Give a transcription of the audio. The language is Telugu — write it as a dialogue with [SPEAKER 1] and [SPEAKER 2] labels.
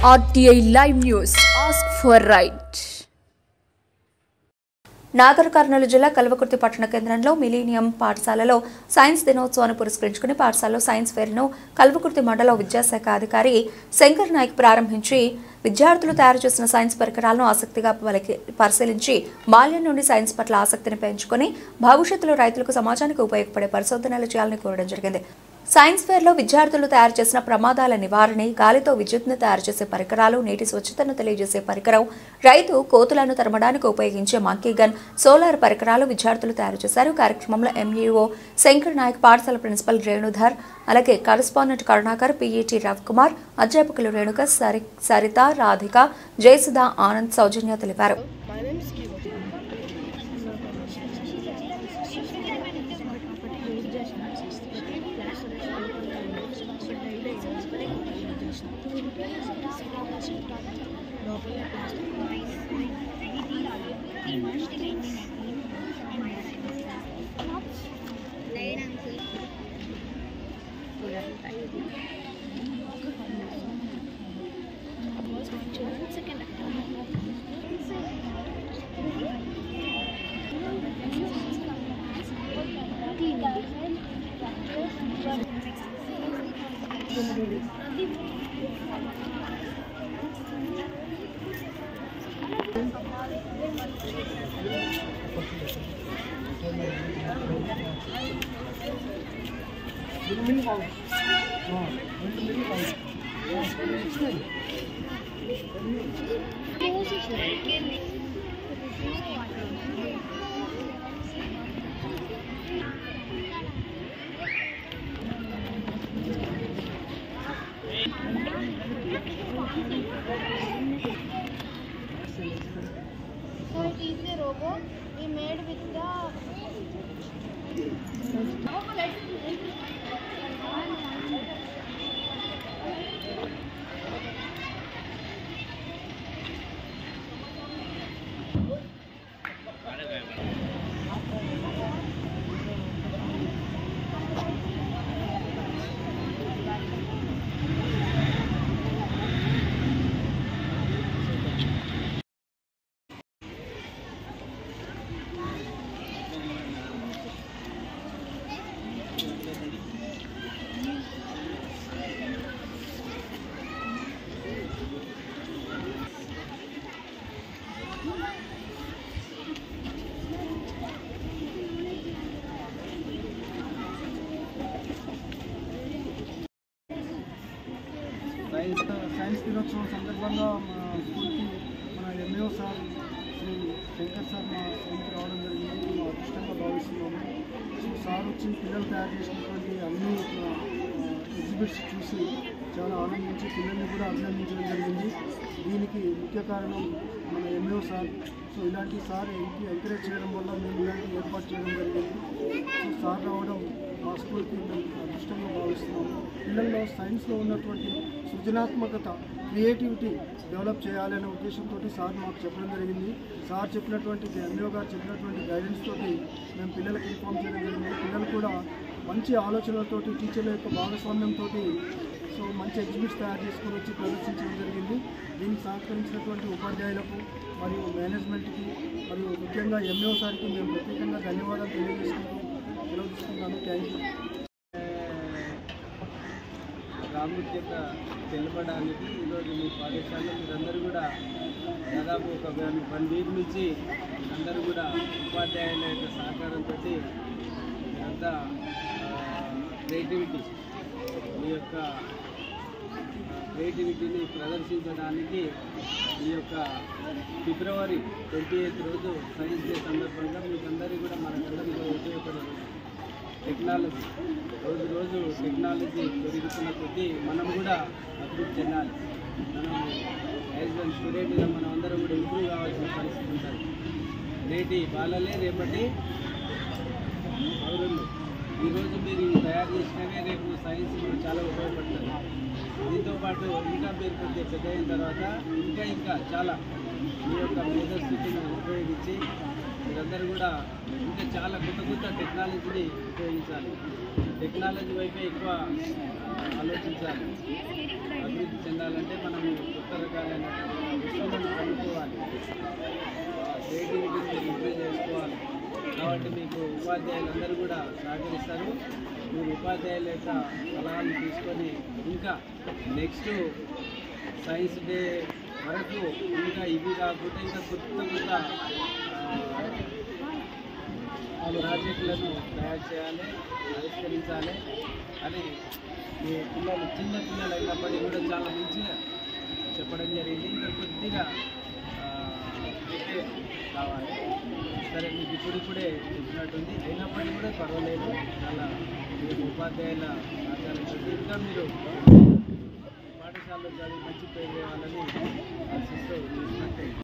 [SPEAKER 1] RTI Live News. Ask for right. Nagar Kurnool జిల్లా కల్వకుర్తి పట్టణ కేంద్రంలో మిలీనియం పాఠశాలలో సైన్స్ దినోత్సవాన్ని పురస్కరించుకుని పాఠశాలలో సైన్స్ ఫెయిర్ను కల్వకుర్తి మండల విద్యాశాఖ అధికారి శంకర్ నాయక్ ప్రారంభించి విద్యార్థులు తయారు చేసిన సైన్స్ పరికరాలను ఆసక్తిగా పరిశీలించి బాల్యం నుండి సైన్స్ పట్ల ఆసక్తిని పెంచుకొని భవిష్యత్తులో రైతులకు సమాజానికి ఉపయోగపడే పరిశోధనలు చేయాలని కోరడం జరిగింది. సైన్స్ ఫెయిర్లో విద్యార్థులు తయారు చేసిన ప్రమాదాల నివారణ, గాలితో విద్యుత్ను తయారు చేసే పరికరాలు, నీటి స్వచ్ఛతను తెలియజేసే పరికరం, రైతు కోతులను తరమడానికి ఉపయోగించే మంకీ గన్, సోలార్ పరికరాలు విద్యార్థులు తయారు చేశారు. కార్యక్రమంలో ఎంఈఓ శంకర్ నాయక్, పాఠశాల ప్రిన్సిపల్ రేణుధర్, అలాగే కరెస్పాండెంట్ కరుణాకర్, పిఈటి రవికుమార్, అధ్యాపకులు రేణుక, సరిత, రాధిక, జయసుధ, ఆనంద్ సౌజన్య తెలిపారు.
[SPEAKER 2] So it is a robot we made with the
[SPEAKER 3] science దినోత్సవం సందర్భంగా మా స్కూల్కి మన MAO sir Shri Shankar sir మా స్కూల్కి రావడం జరిగింది. మా అదృష్టంగా భావిస్తున్నాము. సో సార్ వచ్చి పిల్లలు తయారు చేసినటువంటి అన్ని ఎగ్జిబిట్స్ చూసి చాలా ఆనందించి పిల్లల్ని కూడా అభినందించడం జరిగింది. దీనికి ముఖ్య కారణం మన ఎంఏఓ సార్. సో ఇలాంటి సార్ ఎంకరేజ్ చేయడం వల్ల మేము ఇలాంటి ఏర్పాటు చేయడం జరిగింది. సో సార్ రావడం మా స్కూల్కి మేము అదృష్టంగా భావిస్తున్నాము. పిల్లల్లో సైన్స్లో ఉన్నటువంటి సృజనాత్మకత, క్రియేటివిటీ డెవలప్ చేయాలనే ఉద్దేశంతో సార్ మాకు చెప్పడం జరిగింది. సార్ చెప్పినటువంటి ఎంఈఓ గారు చెప్పినటువంటి గైడెన్స్ తోటి మేము పిల్లలకు ఇన్ఫార్మ్ చేయడం జరిగింది. పిల్లలు కూడా మంచి ఆలోచనలతోటి, టీచర్ల యొక్క భాగస్వామ్యంతో సో మంచి ఎగ్జిబిట్స్ తయారు చేసుకొని వచ్చి ప్రదర్శించడం జరిగింది. దీనికి సహకరించినటువంటి ఉపాధ్యాయులకు మరియు మేనేజ్మెంట్కి మరియు ముఖ్యంగా ఎంఈఓ సార్కి మేము ప్రత్యేకంగా ధన్యవాదాలు తెలియజేస్తున్నాను. Thank you.
[SPEAKER 4] ప్రాముఖ్యత తెలపడానికి ఈరోజు మీ పాఠశాలలో మీరందరూ కూడా దాదాపు ఒక 1 వీక్ నుంచి అందరూ కూడా ఉపాధ్యాయుల యొక్క సహకారంతో మీరంతా మీ యొక్క క్రియేటివిటీని ప్రదర్శించడానికి ఈ యొక్క ఫిబ్రవరి 28 రోజు సైన్స్ డే సందర్భంగా మీకందరికీ కూడా మనకందరికీ కూడా ఉపయోగపడే టెక్నాలజీ, రోజు టెక్నాలజీ పెరుగుతున్న కొద్దీ మనం కూడా అభివృద్ధి చెందాలి. మనం యాజ్ వెల్ స్టూడెంట్గా మనం అందరం కూడా ఇంప్రూవ్ కావాల్సిన పరిస్థితి ఉంటుంది. నేటి బాలలే రేపటి పౌరులు. ఈరోజు మీరు తయారు చేసినవే రేపు సైన్స్ కూడా చాలా ఉపయోగపడుతుంది. దీంతో పాటు ఇంకా మీరు కొద్దిగా పెద్ద అయిన తర్వాత ఇంకా చాలా మీ యొక్క మేధస్థితిని ఉపయోగించి మీరందరూ కూడా ఇంకా చాలా కొత్త టెక్నాలజీని ఉపయోగించాలి. టెక్నాలజీ వైపే ఎక్కువ ఆలోచించాలి. అభివృద్ధి చెందాలంటే మనం కొత్త రకాలైన వస్తువులను కనుక్కోవాలి, క్రియేటివిటీని ఇంప్రూవ్ చేసుకోవాలి. కాబట్టి మీకు ఉపాధ్యాయులందరూ కూడా సహకరిస్తారు. మీరు ఉపాధ్యాయుల యొక్క సలహాలు తీసుకొని ఇంకా నెక్స్ట్ సైన్స్ డే వరకు ఇంకా ఇవి కాకుండా ఇంకా కొత్త ప్రాజెక్టులను తయారు చేయాలి, ఆవిష్కరించాలి అని మీ పిల్లలు చిన్న పిల్లలు అయినప్పటికీ కూడా చాలా మంచిగా చెప్పడం జరిగింది. ఇంకా కొద్దిగా కావాలి. సరే, మీకు ఇప్పుడిప్పుడే చెప్పినట్టుంది, అయినప్పటికీ కూడా పర్వాలేదు. చాలా మీరు ఉపాధ్యాయుల సహకారంతో ఇంకా మీరు పాఠశాలలో చదివి మంచి పేరు తేవాలని ఆశిస్తూ